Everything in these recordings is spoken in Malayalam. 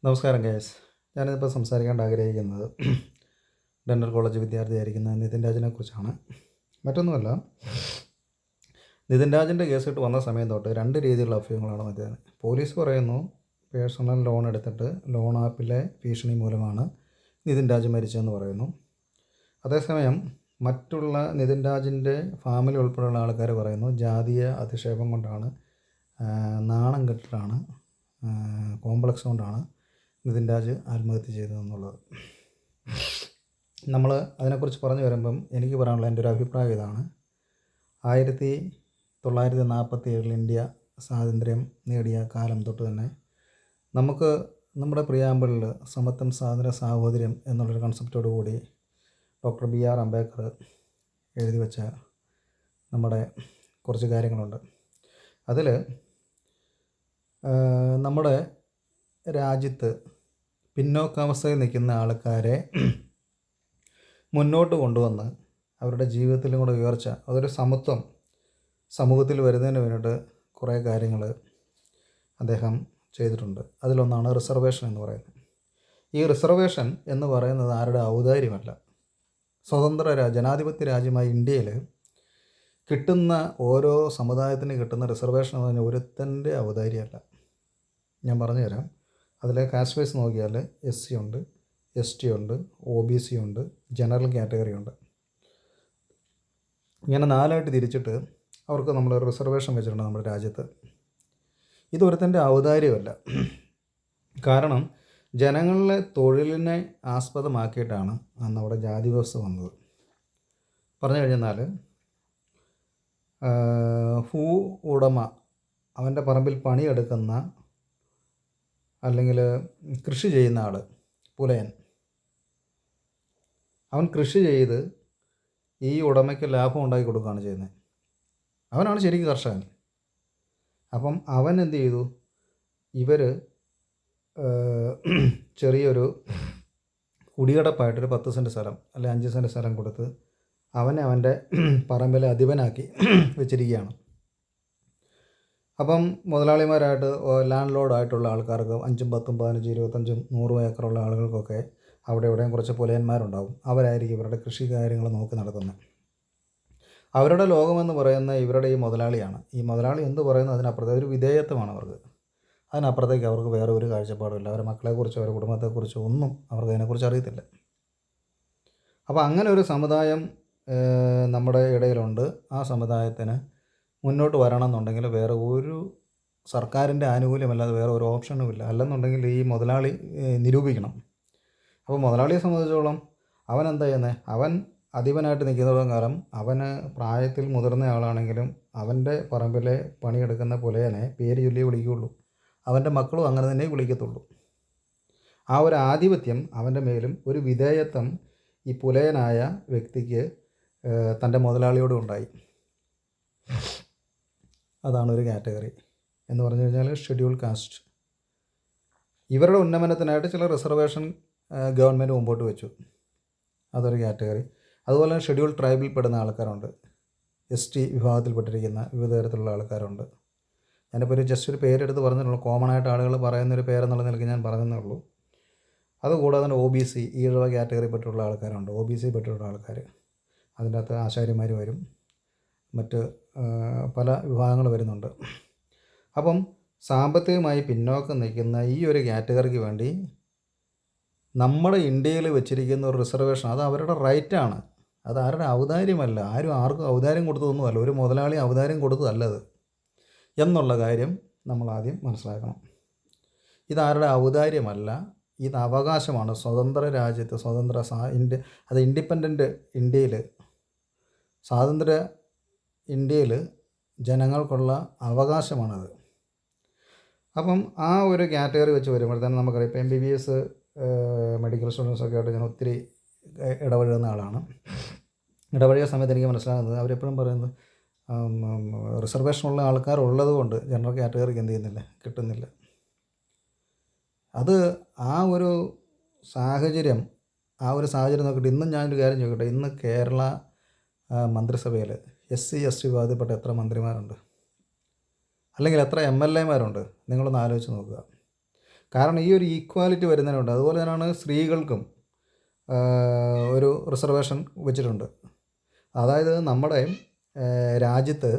നമസ്കാരം ഗൈസ്. ഞാനിതിപ്പോൾ സംസാരിക്കാൻ ആഗ്രഹിക്കുന്നത് ഡെൻ്റൽ കോളേജ് വിദ്യാർത്ഥിയായിരിക്കുന്ന നിതിൻ രാജിനെക്കുറിച്ചാണ്. മറ്റൊന്നുമല്ല, നിതിൻ രാജിൻ്റെ കേസ് ഇട്ട് വന്ന സമയം തൊട്ട് രണ്ട് രീതിയിലുള്ള അഭ്യൂഹങ്ങളാണ് മറ്റേത്. പോലീസ് പറയുന്നു പേഴ്സണൽ ലോൺ എടുത്തിട്ട് ലോൺ ആപ്പിലെ ഭീഷണി മൂലമാണ് നിതിൻ രാജ് മരിച്ചതെന്ന് പറയുന്നു. അതേസമയം മറ്റുള്ള നിതിൻ രാജിൻ്റെ ഫാമിലി ഉൾപ്പെടെയുള്ള ആൾക്കാർ പറയുന്നു ജാതീയ അധിക്ഷേപം കൊണ്ടാണ്, നാണം കെട്ടിട്ടാണ്, കോംപ്ലക്സ് കൊണ്ടാണ് നിതിൻ രാജ് ആത്മഹത്യ ചെയ്തതെന്നുള്ളത്. നമ്മൾ അതിനെക്കുറിച്ച് പറഞ്ഞു വരുമ്പം എനിക്ക് പറയാനുള്ള എൻ്റെ ഒരു അഭിപ്രായം ഇതാണ്. 1947 ഇന്ത്യ സ്വാതന്ത്ര്യം നേടിയ കാലം തൊട്ട് തന്നെ നമുക്ക് നമ്മുടെ പ്രിയാമ്പിളിൽ സമത്വം, സ്വാതന്ത്ര്യം, സാഹോദര്യം എന്നുള്ളൊരു കൺസെപ്റ്റോടു കൂടി ഡോക്ടർ BR അംബേദ്കർ എഴുതി വെച്ച നമ്മുടെ കുറച്ച് കാര്യങ്ങളുണ്ട്. അതിൽ നമ്മുടെ രാജ്യത്ത് പിന്നോക്കാവസ്ഥയിൽ നിൽക്കുന്ന ആൾക്കാരെ മുന്നോട്ട് കൊണ്ടുവന്ന് അവരുടെ ജീവിതത്തിലും കൂടെ ഉയർച്ച, അതൊരു സമത്വം സമൂഹത്തിൽ വരുന്നതിന് വേണ്ടിയിട്ട് കുറേ കാര്യങ്ങൾ അദ്ദേഹം ചെയ്തിട്ടുണ്ട്. അതിലൊന്നാണ് റിസർവേഷൻ എന്ന് പറയുന്നത്. ഈ റിസർവേഷൻ എന്ന് പറയുന്നത് ആരുടെ ഔദാര്യമല്ല. സ്വതന്ത്ര ജനാധിപത്യ രാജ്യമായ ഇന്ത്യയിൽ കിട്ടുന്ന ഓരോ സമുദായത്തിന് കിട്ടുന്ന റിസർവേഷൻ എന്ന് പറഞ്ഞാൽ ഒരുത്തൻ്റെ ഔദാര്യമല്ല. ഞാൻ പറഞ്ഞു തരാം. അതിലെ കാസ്റ്റ് വൈസ് നോക്കിയാൽ SC ഉണ്ട്, ST ഉണ്ട്, OBC ഉണ്ട്, ജനറൽ കാറ്റഗറി ഉണ്ട്. ഇങ്ങനെ 4ആയിട്ട് തിരിച്ചിട്ട് അവർക്ക് നമ്മൾ റിസർവേഷൻ വെച്ചിട്ടുണ്ട് നമ്മുടെ രാജ്യത്ത്. ഇതൊരുത്തൻ്റെ ഔദാര്യമല്ല. കാരണം ജനങ്ങളിലെ തൊഴിലിനെ ആസ്പദമാക്കിയിട്ടാണ് അന്ന് അവിടെ ജാതി വ്യവസ്ഥ വന്നത്. പറഞ്ഞു കഴിഞ്ഞാൽ ഉടമ അവൻ്റെ പറമ്പിൽ പണിയെടുക്കുന്ന അല്ലെങ്കിൽ കൃഷി ചെയ്യുന്ന ആൾ, പുലയൻ, അവൻ കൃഷി ചെയ്ത് ഈ ഉടമയ്ക്ക് ലാഭം ഉണ്ടാക്കി കൊടുക്കുകയാണ് ചെയ്യുന്നത്. അവനാണ് ശരിക്കും കർഷകൻ. അപ്പം അവൻ എന്ത് ചെയ്തു, ഇവർ ചെറിയൊരു കുടിയടപ്പായിട്ടൊരു 10 സെൻറ്റ് സ്ഥലം അല്ലെങ്കിൽ 5 സെൻറ്റ് സ്ഥലം കൊടുത്ത് അവനെ അവൻ്റെ പറമ്പിലെ അധിപനാക്കി വെച്ചിരിക്കുകയാണ്. അപ്പം മുതലാളിമാരായിട്ട് ലാൻഡ് ലോഡായിട്ടുള്ള ആൾക്കാർക്ക് 5, 10, 15, 25, 100 ഏക്കറുള്ള ആളുകൾക്കൊക്കെ അവിടെ എവിടെയും കുറച്ച് പുലയന്മാരുണ്ടാവും. അവരായിരിക്കും ഇവരുടെ കൃഷി കാര്യങ്ങൾ നോക്കി നടത്തുന്നത്. അവരുടെ ലോകമെന്ന് പറയുന്ന ഇവരുടെ ഈ മുതലാളിയാണ്. ഈ മുതലാളി എന്ത് പറയുന്നു അതിനപ്പുറത്തേക്ക് ഒരു വിധേയത്വമാണ് അവർക്ക്. അതിനപ്പുറത്തേക്ക് അവർക്ക് വേറെ ഒരു കാഴ്ചപ്പാടുമില്ല. അവരുടെ മക്കളെക്കുറിച്ചോ അവരുടെ കുടുംബത്തെക്കുറിച്ചോ ഒന്നും അവർക്ക് അതിനെക്കുറിച്ച് അറിയത്തില്ല. അപ്പോൾ അങ്ങനെ ഒരു സമുദായം നമ്മുടെ ഇടയിലുണ്ട്. ആ സമുദായത്തിന് മുന്നോട്ട് വരണം എന്നുണ്ടെങ്കിൽ വേറെ ഒരു സർക്കാരിൻ്റെ ആനുകൂല്യമല്ലാതെ വേറെ ഒരു ഓപ്ഷനുമില്ല. അല്ലെന്നുണ്ടെങ്കിൽ ഈ മുതലാളി നിരൂപിക്കണം. അപ്പോൾ മുതലാളിയെ സംബന്ധിച്ചോളം അവൻ എന്താ ചെയ്യുന്നത്, അവൻ അധിപനായിട്ട് നിൽക്കുന്നിടത്തോളം കാലം അവന് പ്രായത്തിൽ മുതിർന്ന ആളാണെങ്കിലും അവൻ്റെ പറമ്പിലെ പണിയെടുക്കുന്ന പുലയനെ പേര് ചൊല്ലിയേ വിളിക്കുകയുള്ളൂ. അവൻ്റെ മക്കളും അങ്ങനെ തന്നെ വിളിക്കത്തുള്ളൂ. ആ ഒരു ആധിപത്യം അവൻ്റെ മേലും ഒരു വിധേയത്വം ഈ പുലയനായ വ്യക്തിക്ക് തൻ്റെ മുതലാളിയോടും ഉണ്ടായി. അതാണ് ഒരു കാറ്റഗറി എന്ന് പറഞ്ഞു കഴിഞ്ഞാൽ ഷെഡ്യൂൾ കാസ്റ്റ്. ഇവരുടെ ഉന്നമനത്തിനായിട്ട് ചില റിസർവേഷൻ ഗവൺമെൻറ് മുമ്പോട്ട് വെച്ചു. അതൊരു കാറ്റഗറി. അതുപോലെ തന്നെ ഷെഡ്യൂൾ ട്രൈബിൽ പെടുന്ന ആൾക്കാരുണ്ട്. ST വിഭാഗത്തിൽപ്പെട്ടിരിക്കുന്ന വിവിധ തരത്തിലുള്ള ആൾക്കാരുണ്ട്. ഞാനിപ്പോൾ ജസ്റ്റ് ഒരു പേരെടുത്ത് പറഞ്ഞിട്ടുള്ളൂ. കോമൺ ആയിട്ട് ആളുകൾ പറയുന്നൊരു പേരെന്നുള്ള നിലയ്ക്ക് ഞാൻ പറഞ്ഞതേ ഉള്ളൂ. അതുകൂടാതെ തന്നെ OBC ഈഴവ കാറ്റഗറി പെട്ടിട്ടുള്ള ആൾക്കാരുണ്ട്. OBC പെട്ടിട്ടുള്ള ആൾക്കാർ, അതിൻ്റെ അകത്ത് ആശാരിമാർ വരും, മറ്റ് പല വിഭാഗങ്ങൾ വരുന്നുണ്ട്. അപ്പം സാമ്പത്തികമായി പിന്നോക്കം നിൽക്കുന്ന ഈ ഒരു കാറ്റഗറിക്ക് വേണ്ടി നമ്മുടെ ഇന്ത്യയിൽ വെച്ചിരിക്കുന്ന ഒരു റിസർവേഷൻ, അത് അവരുടെ റൈറ്റാണ്. അത് ആരുടെ ഔദാര്യമല്ല. ആർക്കും ഔദാര്യം കൊടുത്തതൊന്നുമല്ല. ഒരു മുതലാളി ഔദാര്യം കൊടുത്തതല്ല അത് എന്നുള്ള കാര്യം നമ്മൾ ആദ്യം മനസ്സിലാക്കണം. ഇതാരുടെ ഔദാര്യമല്ല, ഇത് അവകാശമാണ്. സ്വതന്ത്ര രാജ്യത്ത് അത് ഇൻഡിപെൻഡൻറ്റ് ഇന്ത്യയിൽ, സ്വാതന്ത്ര്യ ഇന്ത്യയിൽ ജനങ്ങൾക്കുള്ള അവകാശമാണത്. അപ്പം ആ ഒരു കാറ്റഗറി വെച്ച് വരുമ്പോഴത്തേനും നമുക്കറിയാം, ഇപ്പോൾ MBBS മെഡിക്കൽ സ്റ്റുഡൻസൊക്കെ ആയിട്ട് ഞാൻ ഒത്തിരി ഇടപഴകുന്ന ആളാണ്. ഇടപഴകിയ സമയത്ത് എനിക്ക് മനസ്സിലാകുന്നത് അവരെപ്പോഴും പറയുന്നത് റിസർവേഷനുള്ള ആൾക്കാരുള്ളത് കൊണ്ട് ജനറൽ കാറ്റഗറിക്ക് എന്ത് ചെയ്യുന്നില്ല, കിട്ടുന്നില്ല. അത് ആ ഒരു സാഹചര്യം നോക്കിയിട്ട് ഇന്നും ഞാനൊരു കാര്യം ചോദിക്കട്ടെ, ഇന്ന് കേരള മന്ത്രിസഭയിൽ SC ST വിഭാഗത്തിൽപ്പെട്ട എത്ര മന്ത്രിമാരുണ്ട്, അല്ലെങ്കിൽ എത്ര MLA മാരുണ്ട്? നിങ്ങളൊന്ന് ആലോചിച്ച് നോക്കുക. കാരണം ഈ ഒരു ഈക്വാലിറ്റി വരുന്നതിനുണ്ട്. അതുപോലെ തന്നെയാണ് സ്ത്രീകൾക്കും ഒരു റിസർവേഷൻ വെച്ചിട്ടുണ്ട്. അതായത് നമ്മുടെ രാജ്യത്ത്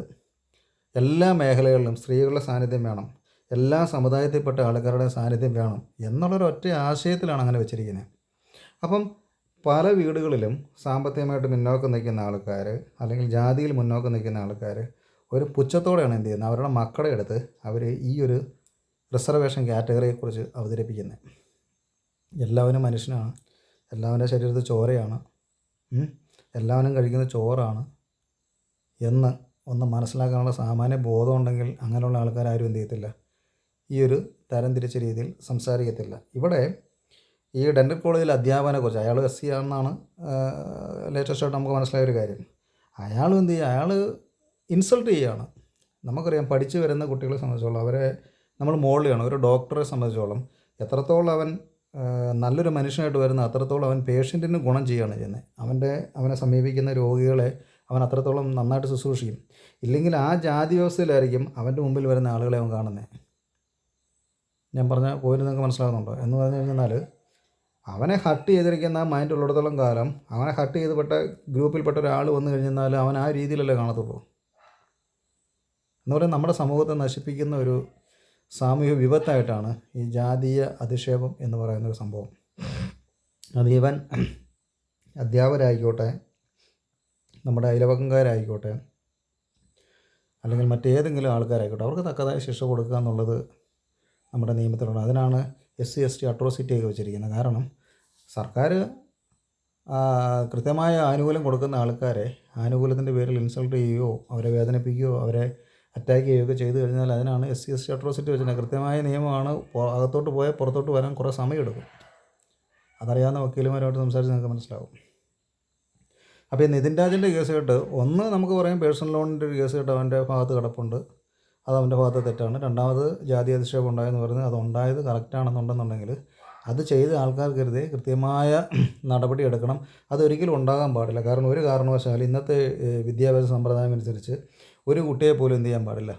എല്ലാ മേഖലകളിലും സ്ത്രീകളുടെ സാന്നിധ്യം വേണം, എല്ലാ സമുദായത്തിൽപ്പെട്ട ആൾക്കാരുടെ സാന്നിധ്യം വേണം എന്നുള്ളൊരൊറ്റ ആശയത്തിലാണ് അങ്ങനെ വെച്ചിരിക്കുന്നത്. അപ്പം പല വീടുകളിലും സാമ്പത്തികമായിട്ട് മുന്നോക്കം നിൽക്കുന്ന ആൾക്കാർ, അല്ലെങ്കിൽ ജാതിയിൽ മുന്നോക്കം നിൽക്കുന്ന ആൾക്കാർ ഒരു പുച്ഛത്തോടെയാണ് എന്ത് ചെയ്യുന്നത്, അവരുടെ മക്കളെ എടുത്ത് അവർ ഈ ഒരു റിസർവേഷൻ കാറ്റഗറിയെക്കുറിച്ച് അവതരിപ്പിക്കുന്നത്. എല്ലാവരും മനുഷ്യനാണ്, എല്ലാവരുടെ ശരീരത്തിൽ ചോരയാണ്, എല്ലാവരും കഴിക്കുന്ന ചോറാണ് എന്ന് ഒന്ന് മനസ്സിലാക്കാനുള്ള സാമാന്യ ബോധം ഉണ്ടെങ്കിൽ അങ്ങനെയുള്ള ആൾക്കാരും എന്ത് ചെയ്യത്തില്ല, ഈ ഒരു തരം തിരിച്ച രീതിയിൽ സംസാരിക്കത്തില്ല. ഇവിടെ ഈ ഡെൻ്റൽ കോളേജിൽ അധ്യാപകനെക്കുറിച്ച്, അയാൾ SC ആണെന്നാണ് ലേറ്റസ്റ്റായിട്ട് നമുക്ക് മനസ്സിലായ ഒരു കാര്യം. അയാൾ എന്ത് ചെയ്യുക, അയാൾ ഇൻസൾട്ട് ചെയ്യുകയാണ്. നമുക്കറിയാം, പഠിച്ചു വരുന്ന കുട്ടികളെ സംബന്ധിച്ചോളം അവരെ നമ്മൾ മോൾഡാണ്. ഒരു ഡോക്ടറെ സംബന്ധിച്ചോളം എത്രത്തോളം അവൻ നല്ലൊരു മനുഷ്യനായിട്ട് വരുന്ന അത്രത്തോളം അവൻ പേഷ്യൻറ്റിന് ഗുണം ചെയ്യുകയാണ് ചെയ്യുന്നത്. അവനെ സമീപിക്കുന്ന രോഗികളെ അവൻ അത്രത്തോളം നന്നായിട്ട് ശുശ്രൂഷിക്കും. ഇല്ലെങ്കിൽ ആ ജാതി വ്യവസ്ഥയിലായിരിക്കും അവൻ്റെ മുമ്പിൽ വരുന്ന ആളുകളെ അവൻ കാണുന്നത്. ഞാൻ പറഞ്ഞ പോയിന്റ് നിങ്ങൾക്ക് മനസ്സിലാകുന്നുണ്ടോ എന്ന് പറഞ്ഞു കഴിഞ്ഞാൽ, അവനെ ഹട്ട് ചെയ്തിരിക്കുന്ന മൈൻഡ് ഉള്ളിടത്തോളം കാലം, അവനെ ഹട്ട് ചെയ്തപ്പെട്ട ഗ്രൂപ്പിൽപ്പെട്ട ഒരാൾ വന്നു കഴിഞ്ഞാൽ അവൻ ആ രീതിയിലല്ലേ കാണത്തുള്ളൂ. എന്ന് പറയുന്നത് നമ്മുടെ സമൂഹത്തെ നശിപ്പിക്കുന്ന ഒരു സാമൂഹിക വിപത്തായിട്ടാണ് ഈ ജാതീയ അധിക്ഷേപം എന്ന് പറയുന്നൊരു സംഭവം. അത് ഇവൻ അധ്യാപകരായിക്കോട്ടെ, നമ്മുടെ അയൽവക്കംകാരായിക്കോട്ടെ, അല്ലെങ്കിൽ മറ്റേതെങ്കിലും ആൾക്കാരായിക്കോട്ടെ, അവർക്ക് തക്കതായ ശിക്ഷ കൊടുക്കുക എന്നുള്ളത് നമ്മുടെ നിയമത്തിലുണ്ട്. അതിനാണ് SC ST അട്രോസിറ്റി ഒക്കെ വെച്ചിരിക്കുന്നത്. കാരണം സർക്കാർ കൃത്യമായ ആനുകൂല്യം കൊടുക്കുന്ന ആൾക്കാരെ ആനുകൂല്യത്തിൻ്റെ പേരിൽ ഇൻസൾട്ട് ചെയ്യുകയോ അവരെ വേദനിപ്പിക്കുകയോ അവരെ അറ്റാക്ക് ചെയ്യുകയൊക്കെ ചെയ്തു കഴിഞ്ഞാൽ അതിനാണ് SC ST അട്രോസിറ്റി വെച്ചിട്ടുണ്ട്. കൃത്യമായ നിയമമാണ്. അകത്തോട്ട് പോയാൽ പുറത്തോട്ട് വരാൻ കുറേ സമയമെടുക്കും. അതറിയാവുന്ന വക്കീലുമാരുമായിട്ട് സംസാരിച്ച് നിങ്ങൾക്ക് മനസ്സിലാവും. അപ്പോൾ ഈ നിതിൻ രാജിൻ്റെ കേസ് കേട്ട് ഒന്ന് നമുക്ക് പറയാം, പേഴ്സണൽ ലോണിൻ്റെ ഒരു കേസ് കേട്ട് അവൻ്റെ ഭാഗത്ത് കിടപ്പുണ്ട്, അത് അവൻ്റെ ഭാഗത്ത് തെറ്റാണ്. രണ്ടാമത് ജാതി അധിക്ഷേപം ഉണ്ടായെന്ന് പറഞ്ഞ് അത് ഉണ്ടായത് കറക്റ്റാണെന്നുണ്ടെന്നുണ്ടെങ്കിൽ അത് ചെയ്ത ആൾക്കാർക്കെതിരെ കൃത്യമായ നടപടി എടുക്കണം. അതൊരിക്കലും ഉണ്ടാകാൻ പാടില്ല. കാരണം ഒരു കാരണവശാലും ഇന്നത്തെ വിദ്യാഭ്യാസ സമ്പ്രദായം അനുസരിച്ച് ഒരു കുട്ടിയെ പോലും എന്ത് ചെയ്യാൻ പാടില്ല,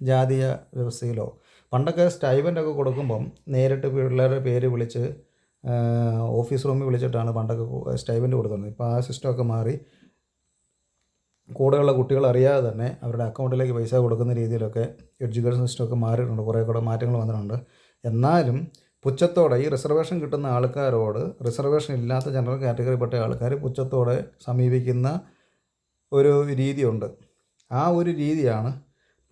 ജാതീയ വ്യവസ്ഥയിലോ. പണ്ടൊക്കെ സ്റ്റൈപ്പൻ്റൊക്കെ കൊടുക്കുമ്പം നേരിട്ട് പിള്ളേരുടെ പേര് വിളിച്ച് ഓഫീസ് റൂമിൽ വിളിച്ചിട്ടാണ് പണ്ടൊക്കെ സ്റ്റൈപ്പൻ്റ് കൊടുക്കുന്നത്. ഇപ്പോൾ ആ സിസ്റ്റമൊക്കെ മാറി കൂടെയുള്ള കുട്ടികൾ അറിയാതെ തന്നെ അവരുടെ അക്കൗണ്ടിലേക്ക് പൈസ കൊടുക്കുന്ന രീതിയിലൊക്കെ എഡ്യൂക്കേഷൻ സിസ്റ്റമൊക്കെ മാറിയിട്ടുണ്ട്, കുറേ കൂടെ മാറ്റങ്ങൾ വന്നിട്ടുണ്ട്. എന്നാലും പുച്ഛത്തോടെ ഈ റിസർവേഷൻ കിട്ടുന്ന ആൾക്കാരോട്, റിസർവേഷൻ ഇല്ലാത്ത ജനറൽ കാറ്റഗറിപ്പെട്ട ആൾക്കാർ പുച്ഛത്തോടെ സമീപിക്കുന്ന ഒരു രീതിയുണ്ട്. ആ ഒരു രീതിയാണ്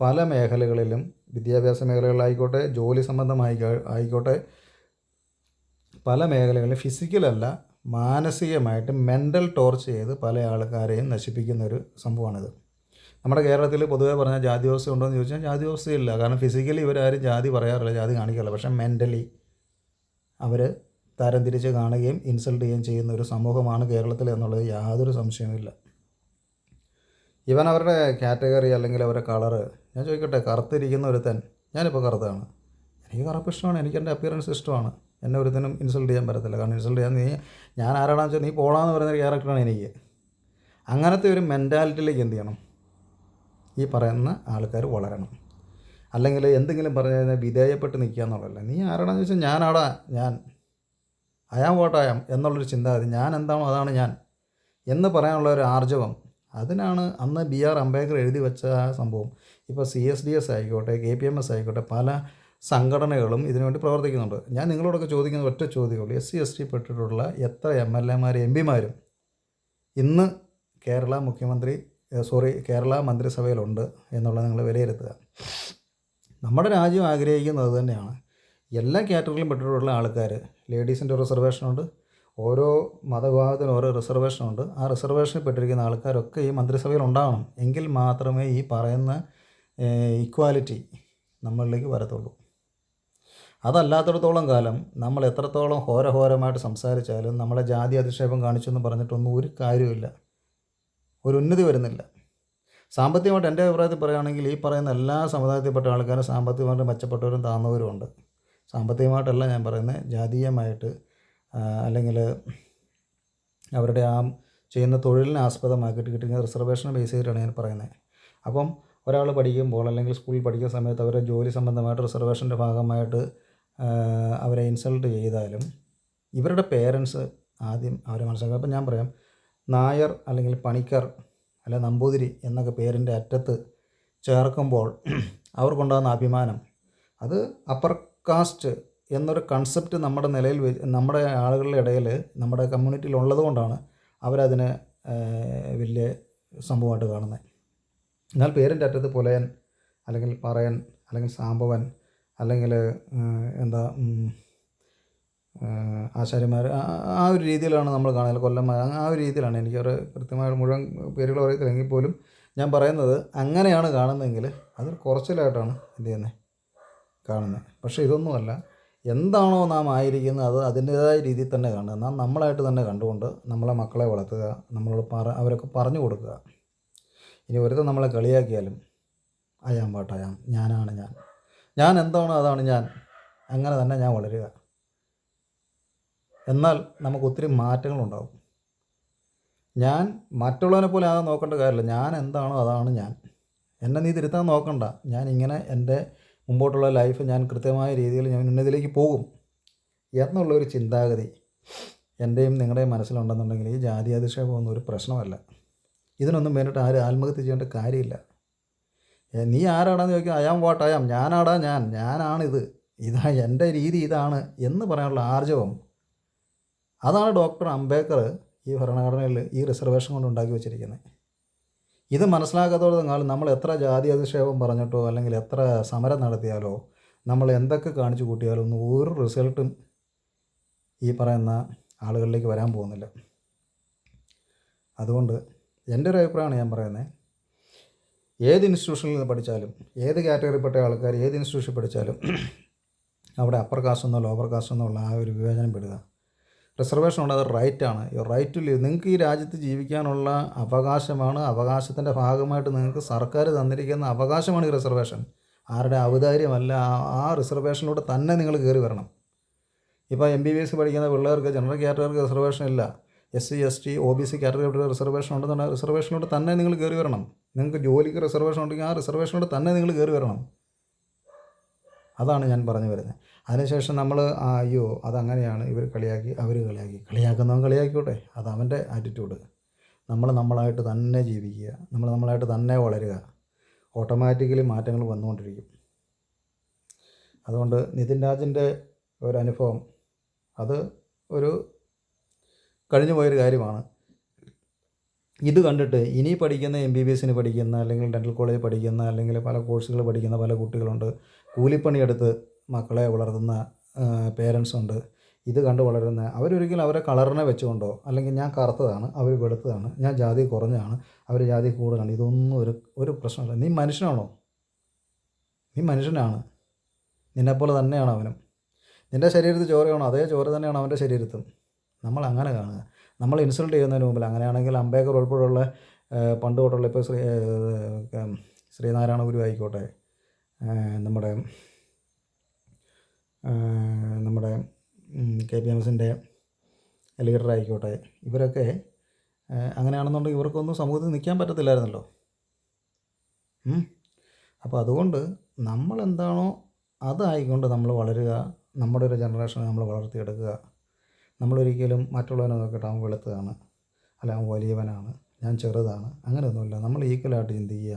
പല മേഖലകളിലും, വിദ്യാഭ്യാസ മേഖലകളിലായിക്കോട്ടെ, ജോലി സംബന്ധമായിക്കോട്ടെ, പല മേഖലകളിലും ഫിസിക്കലല്ല മാനസികമായിട്ട് മെൻ്റൽ ടോർച്ചർ ചെയ്ത് പല ആൾക്കാരെയും നശിപ്പിക്കുന്ന ഒരു സംഭവമാണിത്. നമ്മുടെ കേരളത്തിൽ പൊതുവേ പറഞ്ഞാൽ ജാതി വ്യവസ്ഥ ഉണ്ടോ എന്ന് ചോദിച്ചാൽ ജാതി വ്യവസ്ഥയില്ല. കാരണം ഫിസിക്കലി ഇവരാരും ജാതി പറയാറില്ല, ജാതി കാണിക്കാറില്ല. പക്ഷേ മെൻ്റലി അവർ തരം തിരിച്ച് കാണുകയും ഇൻസൾട്ട് ചെയ്യുകയും ചെയ്യുന്ന ഒരു സമൂഹമാണ് കേരളത്തിൽ എന്നുള്ളത് യാതൊരു സംശയവുമില്ല. ഇവൻ അവരുടെ കാറ്റഗറി അല്ലെങ്കിൽ അവരുടെ കളറ്, ഞാൻ ചോദിക്കട്ടെ, കറുത്തിരിക്കുന്ന ഒരുത്തൻ, ഞാനിപ്പോൾ കറുത്താണ്, എനിക്ക് കറുപ്പ് ഇഷ്ടമാണ്, എനിക്ക് എൻ്റെ അപ്പിയറൻസ് ഇഷ്ടമാണ്, എന്നെ ഒരുത്തനും ഇൻസൾട്ട് ചെയ്യാൻ പറ്റത്തില്ല. കാരണം ഇൻസൾട്ട് ചെയ്യാൻ ഞാൻ ആരാണെന്ന് വെച്ചാൽ നീ പോടാന്ന് പറയുന്ന ഒരു ക്യാരക്ടറാണ് എനിക്ക്. അങ്ങനത്തെ ഒരു മെൻറ്റാലിറ്റിയിലേക്ക് എന്ത് ചെയ്യണം, ഈ പറയുന്ന ആൾക്കാർ വളരണം. അല്ലെങ്കിൽ എന്തെങ്കിലും പറഞ്ഞു കഴിഞ്ഞാൽ വിധേയപ്പെട്ട് നിൽക്കുക എന്നുള്ളതല്ല. നീ ആരാണെന്ന് ചോദിച്ചാൽ ഞാനാടാ, ഞാൻ അയാം വോട്ടായാം എന്നുള്ളൊരു ചിന്താഗതി, ഞാൻ എന്താണോ അതാണ് ഞാൻ എന്ന് പറയാനുള്ള ഒരു ആർജവം, അതിനാണ് അന്ന് BR അംബേദ്കർ എഴുതി വെച്ച ആ സംഭവം. ഇപ്പോൾ CSDS ആയിക്കോട്ടെ, KPMS ആയിക്കോട്ടെ, പല സംഘടനകളും ഇതിനുവേണ്ടി പ്രവർത്തിക്കുന്നുണ്ട്. ഞാൻ നിങ്ങളോടൊക്കെ ചോദിക്കുന്ന ഒറ്റ ചോദ്യമുള്ളൂ, SC ST പെട്ടിട്ടുള്ള എത്ര MLA-മാരും MP-മാരും ഇന്ന് കേരള മന്ത്രിസഭയിലുണ്ട് എന്നുള്ളത് നിങ്ങൾ വിലയിരുത്തുക. നമ്മുടെ രാജ്യം ആഗ്രഹിക്കുന്നത് തന്നെയാണ്. എല്ലാ കാറ്റഗറിയിലും പെട്ടിട്ടുള്ള ആൾക്കാർ, ലേഡീസിൻ്റെ റിസർവേഷനുണ്ട്, ഓരോ മതവിഭാഗത്തിനും ഓരോ റിസർവേഷനുണ്ട്. ആ റിസർവേഷനിൽ പെട്ടിരിക്കുന്ന ആൾക്കാരൊക്കെ ഈ മന്ത്രിസഭയിൽ ഉണ്ടാകണം. എങ്കിൽ മാത്രമേ ഈ പറയുന്ന ഇക്വാലിറ്റി നമ്മളിലേക്ക് വരത്തുള്ളൂ. അതല്ലാത്തിടത്തോളം കാലം നമ്മൾ എത്രത്തോളം ഘോരമായിട്ട് സംസാരിച്ചാലും നമ്മളെ ജാതി അധിക്ഷേപം കാണിച്ചെന്ന് പറഞ്ഞിട്ടൊന്നും ഒരു കാര്യമില്ല, ഒരു ഉന്നതി വരുന്നില്ല. സാമ്പത്തികമായിട്ട് എൻ്റെ അഭിപ്രായത്തിൽ പറയുകയാണെങ്കിൽ ഈ പറയുന്ന എല്ലാ സമുദായത്തിൽപ്പെട്ട ആൾക്കാരും സാമ്പത്തികമായിട്ട് മെച്ചപ്പെട്ടവരും താഴ്ന്നവരും ഉണ്ട്. സാമ്പത്തികമായിട്ടല്ല ഞാൻ പറയുന്നത്, ജാതീയമായിട്ട് അല്ലെങ്കിൽ അവരുടെ ആ ചെയ്യുന്ന തൊഴിലിനെ ആസ്പദമാക്കിയിട്ട് കിട്ടുന്ന റിസർവേഷനെ ബേസ് ചെയ്തിട്ടാണ് ഞാൻ പറയുന്നത്. അപ്പം ഒരാൾ പഠിക്കുമ്പോൾ അല്ലെങ്കിൽ സ്കൂളിൽ പഠിക്കുന്ന സമയത്ത് അവരുടെ ജോലി സംബന്ധമായിട്ട് റിസർവേഷൻ്റെ ഭാഗമായിട്ട് അവരെ ഇൻസൾട്ട് ചെയ്താലും ഇവരുടെ പേരൻസ് ആദ്യം അവരെ മനസ്സിലാക്കുക. അപ്പം ഞാൻ പറയാം, നായർ അല്ലെങ്കിൽ പണിക്കർ അല്ലെ നമ്പൂതിരി എന്നൊക്കെ പേരിൻ്റെ അറ്റത്ത് ചേർക്കുമ്പോൾ അവർക്കുണ്ടാകുന്ന അഭിമാനം, അത് അപ്പർ കാസ്റ്റ് എന്നൊരു കൺസെപ്റ്റ് നമ്മുടെ നിലയിൽ നമ്മുടെ ആളുകളുടെ ഇടയിൽ നമ്മുടെ കമ്മ്യൂണിറ്റിയിൽ ഉള്ളത് കൊണ്ടാണ് അവരതിനെ വലിയ സംഭവമായിട്ട് കാണുന്നത്. എന്നാൽ പേരിൻ്റെ അറ്റത്ത് പുലയൻ അല്ലെങ്കിൽ പറയൻ അല്ലെങ്കിൽ സാമ്പവൻ അല്ലെങ്കിൽ എന്താ ആശാരിമാർ, ആ ഒരു രീതിയിലാണ് നമ്മൾ കാണുന്നത്. കൊല്ലന്മാർ, ആ ഒരു രീതിയിലാണ്. എനിക്കൊരു കൃത്യമായ മുഴുവൻ പേരുകൾ പറയത്തില്ലെങ്കിൽ പോലും ഞാൻ പറയുന്നത് അങ്ങനെയാണ് കാണുന്നതെങ്കിൽ അതൊരു കുറച്ചിലായിട്ടാണ് എന്ത് ചെയ്യുന്നത് കാണുന്നത്. പക്ഷേ ഇതൊന്നുമല്ല, എന്താണോ നാം ആയിരിക്കുന്നത് അത് അതിൻ്റേതായ രീതിയിൽ തന്നെ കാണുക. നാം നമ്മളായിട്ട് തന്നെ കണ്ടുകൊണ്ട് നമ്മളെ മക്കളെ വളർത്തുക, നമ്മളോട് അവരൊക്കെ പറഞ്ഞു കൊടുക്കുക. ഇനി ഒരുത്തൻ നമ്മളെ കളിയാക്കിയാലും അയാം പാട്ടയാം, ഞാനാണ് ഞാൻ എന്താണോ അതാണ് ഞാൻ, അങ്ങനെ തന്നെ ഞാൻ വളരുക. എന്നാൽ നമുക്ക് ഒത്തിരി മാറ്റങ്ങളുണ്ടാകും. ഞാൻ മറ്റുള്ളവനെ പോലെ ആകാൻ നോക്കേണ്ട കാര്യമില്ല. ഞാൻ എന്താണോ അതാണ് ഞാൻ. എന്നെ നീ തിരുത്താൻ നോക്കണ്ട. ഞാൻ ഇങ്ങനെ എൻ്റെ മുമ്പോട്ടുള്ള ലൈഫ് ഞാൻ കൃത്യമായ രീതിയിൽ ഞാൻ ഉന്നതിയിലേക്ക് പോകും എന്നുള്ളൊരു ചിന്താഗതി എൻ്റെയും നിങ്ങളുടെയും മനസ്സിലുണ്ടെന്നുണ്ടെങ്കിൽ ഈ ജാതി അധിക്ഷേപമൊന്നും ഒരു പ്രശ്നമല്ല. ഇതിനൊന്നും വേണ്ടിയിട്ട് ആരും ആത്മഹത്യ ചെയ്യേണ്ട കാര്യമില്ല. നീ ആരാടാന്ന് ചോദിക്കുക, അയാം വാട്ട് അയാം, ഞാനാടാ ഞാനാണിത്, ഇതാ എൻ്റെ രീതി ഇതാണ് എന്ന് പറയാനുള്ള ആർജവം, അതാണ് ഡോക്ടർ അംബേദ്കർ ഈ ഭരണഘടനയിൽ ഈ റിസർവേഷൻ കൊണ്ട് ഉണ്ടാക്കി വെച്ചിരിക്കുന്നത്. ഇത് മനസ്സിലാക്കാത്തോളം കാലം നമ്മൾ എത്ര ജാതി അധിക്ഷേപം പറഞ്ഞിട്ടോ അല്ലെങ്കിൽ എത്ര സമരം നടത്തിയാലോ നമ്മൾ എന്തൊക്കെ കാണിച്ചു കൂട്ടിയാലോ ഒന്നും ഒരു റിസൾട്ടും ഈ പറയുന്ന ആളുകളിലേക്ക് വരാൻ പോകുന്നില്ല. അതുകൊണ്ട് എൻ്റെ ഒരു അഭിപ്രായമാണ് ഞാൻ പറയുന്നത്, ഏത് ഇൻസ്റ്റിറ്റ്യൂഷനിൽ നിന്ന് പഠിച്ചാലും ഏത് കാറ്റഗറിയിൽപ്പെട്ട ആൾക്കാർ ഏത് ഇൻസ്റ്റിറ്റ്യൂഷനിൽ പഠിച്ചാലും അവിടെ അപ്പർ കാസ്റ്റ് എന്നോ ലോവർ കാസ്റ്റ് എന്നോ ഉള്ള ആ ഒരു വിവേചനം പെടുക. റിസർവേഷൻ ഉണ്ട്, അത് റൈറ്റാണ്. ഈ റൈറ്റ് ടു ലിവ്, നിങ്ങൾക്ക് ഈ രാജ്യത്ത് ജീവിക്കാനുള്ള അവകാശമാണ്. അവകാശത്തിൻ്റെ ഭാഗമായിട്ട് നിങ്ങൾക്ക് സർക്കാർ തന്നിരിക്കുന്ന അവകാശമാണ് ഈ റിസർവേഷൻ. ആരുടെ ഔദാര്യമല്ല. ആ റിസർവേഷനിലൂടെ തന്നെ നിങ്ങൾ കയറി വരണം. ഇപ്പോൾ MBBS പഠിക്കുന്ന പിള്ളേർക്ക് ജനറൽ കാറ്റഗറിക്ക് റിസർവേഷൻ ഇല്ല, SC ST OBC category reservation ഉണ്ടെന്നുണ്ടെങ്കിൽ റിസർവേഷനിലൂടെ തന്നെ നിങ്ങൾ കയറി വരണം. നിങ്ങൾക്ക് ജോലിക്ക് റിസർവേഷൻ ഉണ്ടെങ്കിൽ ആ റിസർവേഷനിലൂടെ തന്നെ നിങ്ങൾ കയറി വരണം. അതാണ് ഞാൻ പറഞ്ഞു വരുന്നത്. അതിനുശേഷം നമ്മൾ അയ്യോ അതങ്ങനെയാണ്, ഇവർ കളിയാക്കി അവർ കളിയാക്കുന്നവൻ കളിയാക്കിക്കോട്ടെ, അത് അവൻ്റെ ആറ്റിറ്റ്യൂഡ്. നമ്മളായിട്ട് തന്നെ ജീവിക്കുക, നമ്മളായിട്ട് തന്നെ വളരുക. ഓട്ടോമാറ്റിക്കലി മാറ്റങ്ങൾ വന്നുകൊണ്ടിരിക്കും. അതുകൊണ്ട് നിതിൻ രാജിൻ്റെ ഒരു അനുഭവം അത് ഒരു കഴിഞ്ഞു പോയൊരു കാര്യമാണ്. ഇത് കണ്ടിട്ട് ഇനി പഠിക്കുന്ന MBBSന് പഠിക്കുന്ന അല്ലെങ്കിൽ ഡെൻ്റൽ കോളേജ് പഠിക്കുന്ന അല്ലെങ്കിൽ പല കോഴ്സുകൾ പഠിക്കുന്ന പല കുട്ടികളുണ്ട്. കൂലിപ്പണിയെടുത്ത് മക്കളെ വളർത്തുന്ന പേരൻസ് ഉണ്ട്. ഇത് കണ്ട് വളരുന്ന അവരൊരിക്കലും അവരെ കളറിനെ വെച്ചുകൊണ്ടോ അല്ലെങ്കിൽ ഞാൻ കറുത്തതാണ് അവർ വെളുത്തതാണ്, ഞാൻ ജാതി കുറഞ്ഞതാണ് അവർ ജാതി കൂടുതലാണ്, ഇതൊന്നും ഒരു പ്രശ്നമില്ല. നീ മനുഷ്യനാണോ? നീ മനുഷ്യനാണ്. നിന്നെപ്പോലെ തന്നെയാണ് അവനും. നിൻ്റെ ശരീരത്തിൽ ചോരയാണോ? അതേ ചോര തന്നെയാണ് അവൻ്റെ ശരീരത്തും. നമ്മൾ അങ്ങനെ കാണുക. നമ്മൾ ഇൻസൾട്ട് ചെയ്യുന്നതിന് മുമ്പിൽ അങ്ങനെയാണെങ്കിൽ അംബേദ്കർ ഉൾപ്പെടെയുള്ള പണ്ട് തൊട്ടുള്ള ഇപ്പോൾ ശ്രീനാരായണ ഗുരു ആയിക്കോട്ടെ, നമ്മുടെ KPMSൻ്റെ ലീഡറായിക്കോട്ടെ, ഇവരൊക്കെ അങ്ങനെയാണെന്നുണ്ടെങ്കിൽ ഇവർക്കൊന്നും സമൂഹത്തിൽ നിൽക്കാൻ പറ്റത്തില്ലായിരുന്നല്ലോ. അപ്പോൾ അതുകൊണ്ട് നമ്മളെന്താണോ അതായിക്കൊണ്ട് നമ്മൾ വളരുക. നമ്മുടെ ഒരു ജനറേഷനെ നമ്മൾ വളർത്തിയെടുക്കുക. നമ്മളൊരിക്കലും മറ്റുള്ളവനെ നോക്കിയിട്ട് അവൻ വെളുത്തതാണ് അല്ല അവൻ വലിയവനാണ് ഞാൻ ചെറുതാണ് അങ്ങനെയൊന്നുമില്ല. നമ്മൾ ഈക്വലായിട്ട് ചിന്തിക്കുക.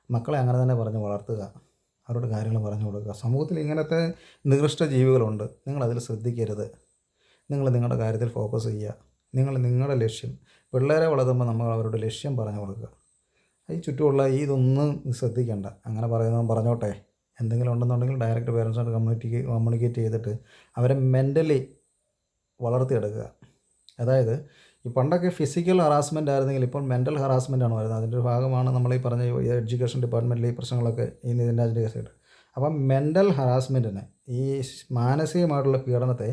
മക്കളെ അങ്ങനെ തന്നെ പറഞ്ഞ് വളർത്തുക, അവരോട് കാര്യങ്ങൾ പറഞ്ഞു കൊടുക്കുക. സമൂഹത്തിൽ ഇങ്ങനത്തെ നികൃഷ്ട ജീവികളുണ്ട്, നിങ്ങളതിൽ ശ്രദ്ധിക്കരുത്. നിങ്ങൾ നിങ്ങളുടെ കാര്യത്തിൽ ഫോക്കസ് ചെയ്യുക. നിങ്ങളുടെ ലക്ഷ്യം, പിള്ളേരെ വളർത്തുമ്പോൾ നമ്മൾ അവരുടെ ലക്ഷ്യം പറഞ്ഞു കൊടുക്കുക. ഈ ചുറ്റുമുള്ള ഇതൊന്നും ശ്രദ്ധിക്കേണ്ട. അങ്ങനെ പറയുന്നവൻ പറഞ്ഞോട്ടെ, എന്തെങ്കിലും ഉണ്ടെന്നുണ്ടെങ്കിൽ ഡയറക്റ്റ് പേരൻസിനോട് കമ്മ്യൂണിക്കേറ്റ് ചെയ്തിട്ട് അവരെ മെൻ്റലി വളർത്തിയെടുക്കുക. അതായത് ഈ പണ്ടൊക്കെ ഫിസിക്കൽ ഹറാസ്മെൻ്റ് ആയിരുന്നെങ്കിൽ ഇപ്പോൾ മെൻ്റൽ ഹറാസ്മെൻ്റ് ആണ് വരുന്നത്. അതിൻ്റെ ഒരു ഭാഗമാണ് നമ്മൾ ഈ പറഞ്ഞ എഡ്യൂക്കേഷൻ ഡിപ്പാർട്ട്മെൻറ്റിൽ ഈ പ്രശ്നങ്ങളൊക്കെ ഈ നിതിൻ രാജിൻ്റെ കേസായിട്ട്. അപ്പം മെൻ്റൽ ഹറാസ്മെൻറ്റിനെ, ഈ മാനസികമായിട്ടുള്ള പീഡനത്തെ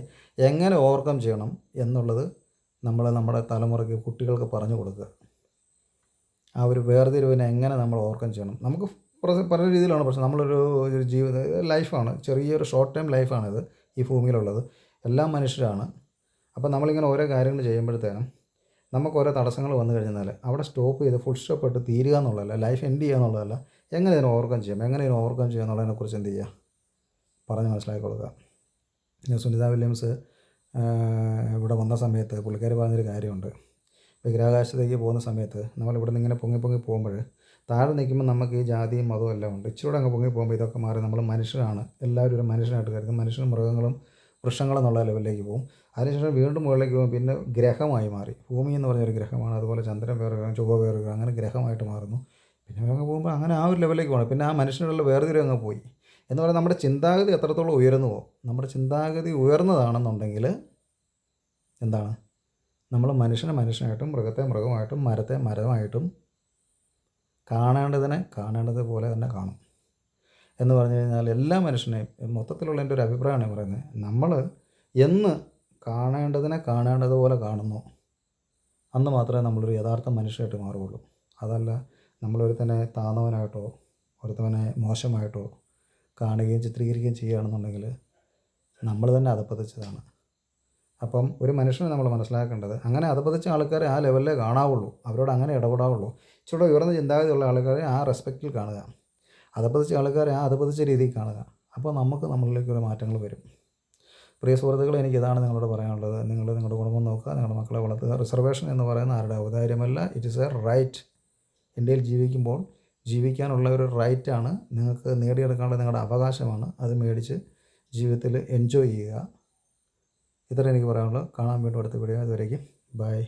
എങ്ങനെ ഓവർകം ചെയ്യണം എന്നുള്ളത് നമ്മുടെ തലമുറയ്ക്ക് കുട്ടികൾക്ക് പറഞ്ഞു കൊടുക്കുക. ആ ഒരു വേർതിരിവിനെ എങ്ങനെ നമ്മൾ ഓവർകം ചെയ്യണം. നമുക്ക് പല രീതിയിലാണ് പ്രശ്നം. നമ്മളൊരു ലൈഫാണ്, ചെറിയൊരു ഷോർട്ട് ടൈം ലൈഫാണിത് ഈ ഭൂമിയിലുള്ളത്. എല്ലാം മനുഷ്യരാണ്. അപ്പോൾ നമ്മളിങ്ങനെ ഓരോ കാര്യങ്ങൾ ചെയ്യുമ്പോഴത്തേനും നമുക്ക് ഓരോ തടസ്സങ്ങൾ വന്നു കഴിഞ്ഞാൽ അവിടെ സ്റ്റോപ്പ് ചെയ്ത് ഫുൾ സ്റ്റോപ്പ് ഇട്ട് തീരുക എന്നുള്ളതല്ല, ലൈഫ് എൻഡ് ചെയ്യുക എന്നുള്ളതല്ല, എങ്ങനെ ഇതിനെ ഓവർകം ചെയ്യാം എന്നുള്ളതിനെക്കുറിച്ച് എന്ത് ചെയ്യുക, പറഞ്ഞ് മനസ്സിലാക്കി കൊടുക്കുക. സുനിത വില്യംസ് ഇവിടെ വന്ന സമയത്ത് പുള്ളിക്കാരി പറഞ്ഞൊരു കാര്യമുണ്ട്. ബഹിരാകാശത്തേക്ക് പോകുന്ന സമയത്ത് നമ്മളിവിടെ നിന്ന് ഇങ്ങനെ പൊങ്ങി പൊങ്ങി പോകുമ്പോൾ താഴെ നിൽക്കുമ്പോൾ നമുക്ക് ഈ ജാതിയും മതവും എല്ലാം ഉണ്ട്. ഇച്ചിരൂടെ അങ്ങ് പൊങ്ങി പോകുമ്പോൾ ഇതൊക്കെ മാറി നമ്മൾ മനുഷ്യരാണ്, എല്ലാവരും ഒരു മനുഷ്യനായിട്ട് കരുതും. മനുഷ്യനും മൃഗങ്ങളും വൃക്ഷങ്ങളും എന്നുള്ള ലെവലിലേക്ക് പോകും. അതിനുശേഷം വീണ്ടും മുകളിലേക്ക് പോകും, പിന്നെ ഗ്രഹമായി മാറി. ഭൂമി എന്ന് പറഞ്ഞൊരു ഗ്രഹമാണ്, അതുപോലെ ചന്ദ്രൻ വേറെ ഗ്രഹം, ചൊവ്വ വേറെ ഗ്രഹം, അങ്ങനെ ഗ്രഹമായിട്ട് മാറുന്നു. പിന്നെ അങ്ങ് പോകുമ്പോൾ അങ്ങനെ ആ ഒരു ലെവലിലേക്ക് പോകണം. പിന്നെ ആ മനുഷ്യനുള്ള വേർതിരിവ് അങ്ങ് പോയി എന്ന് പറഞ്ഞാൽ നമ്മുടെ ചിന്താഗതി എത്രത്തോളം ഉയർന്നുവോ, നമ്മുടെ ചിന്താഗതി ഉയർന്നതാണെന്നുണ്ടെങ്കിൽ എന്താണ്, നമ്മൾ മനുഷ്യനെ മനുഷ്യനായിട്ടും മൃഗത്തെ മൃഗമായിട്ടും മരത്തെ മരമായിട്ടും കാണേണ്ടത് പോലെ തന്നെ കാണും. എന്ന് പറഞ്ഞു കഴിഞ്ഞാൽ എല്ലാ മനുഷ്യനെയും മൊത്തത്തിലുള്ള എൻ്റെ ഒരു അഭിപ്രായമാണ് പറയുന്നത്, നമ്മൾ എന്ന് കാണേണ്ടതുപോലെ കാണുന്നു, അന്ന് മാത്രമേ നമ്മളൊരു യഥാർത്ഥ മനുഷ്യനായിട്ട് മാറുകയുള്ളൂ. അതല്ല നമ്മളൊരുത്തനെ താന്നവനായിട്ടോ ഒരുത്തവനെ മോശമായിട്ടോ കാണുകയും ചിത്രീകരിക്കുകയും ചെയ്യുകയാണെന്നുണ്ടെങ്കിൽ നമ്മൾ തന്നെ അധപ്പതിച്ചതാണ്. അപ്പം ഒരു മനുഷ്യനെ നമ്മൾ മനസ്സിലാക്കേണ്ടത്, അങ്ങനെ അധപ്പതിച്ച ആൾക്കാരെ ആ ലെവലിലേ കാണാവുള്ളൂ, അവരോട് അങ്ങനെ ഇടപെടാവുള്ളൂ. ഇച്ചിരി ഉയർന്ന ചിന്താഗതിയുള്ള ആൾക്കാരെ ആ റെസ്പെക്റ്റിൽ കാണുക, അധപ്പതിച്ച ആൾക്കാരെ ആ അധപ്പതിച്ച രീതിയിൽ കാണുക. അപ്പോൾ നമുക്ക് നമ്മളിലേക്ക് ഒരു മാറ്റങ്ങൾ വരും. പ്രിയ സുഹൃത്തുക്കളെ, എനിക്കിതാണ് നിങ്ങളോട് പറയാനുള്ളത്. നിങ്ങളുടെ കുടുംബം നോക്കുക, നിങ്ങളുടെ മക്കളെ വളർത്തുക. റിസർവേഷൻ എന്ന് പറയുന്ന ആരുടെ ഔദാര്യമല്ല, ഇറ്റ് ഈസ് എ റൈറ്റ്. ഇന്ത്യയിൽ ജീവിക്കുമ്പോൾ ജീവിക്കാനുള്ള ഒരു റൈറ്റാണ്, നിങ്ങൾക്ക് നേടിയെടുക്കാനുള്ള നിങ്ങളുടെ അവകാശമാണ്. അത് മേടിച്ച് ജീവിതത്തിൽ എൻജോയ് ചെയ്യുക. ഇത്രയും എനിക്ക് പറയാനുള്ളൂ. കാണാൻ വേണ്ടി അടുത്ത വീഡിയോ. അതുവരേക്കും ബൈ.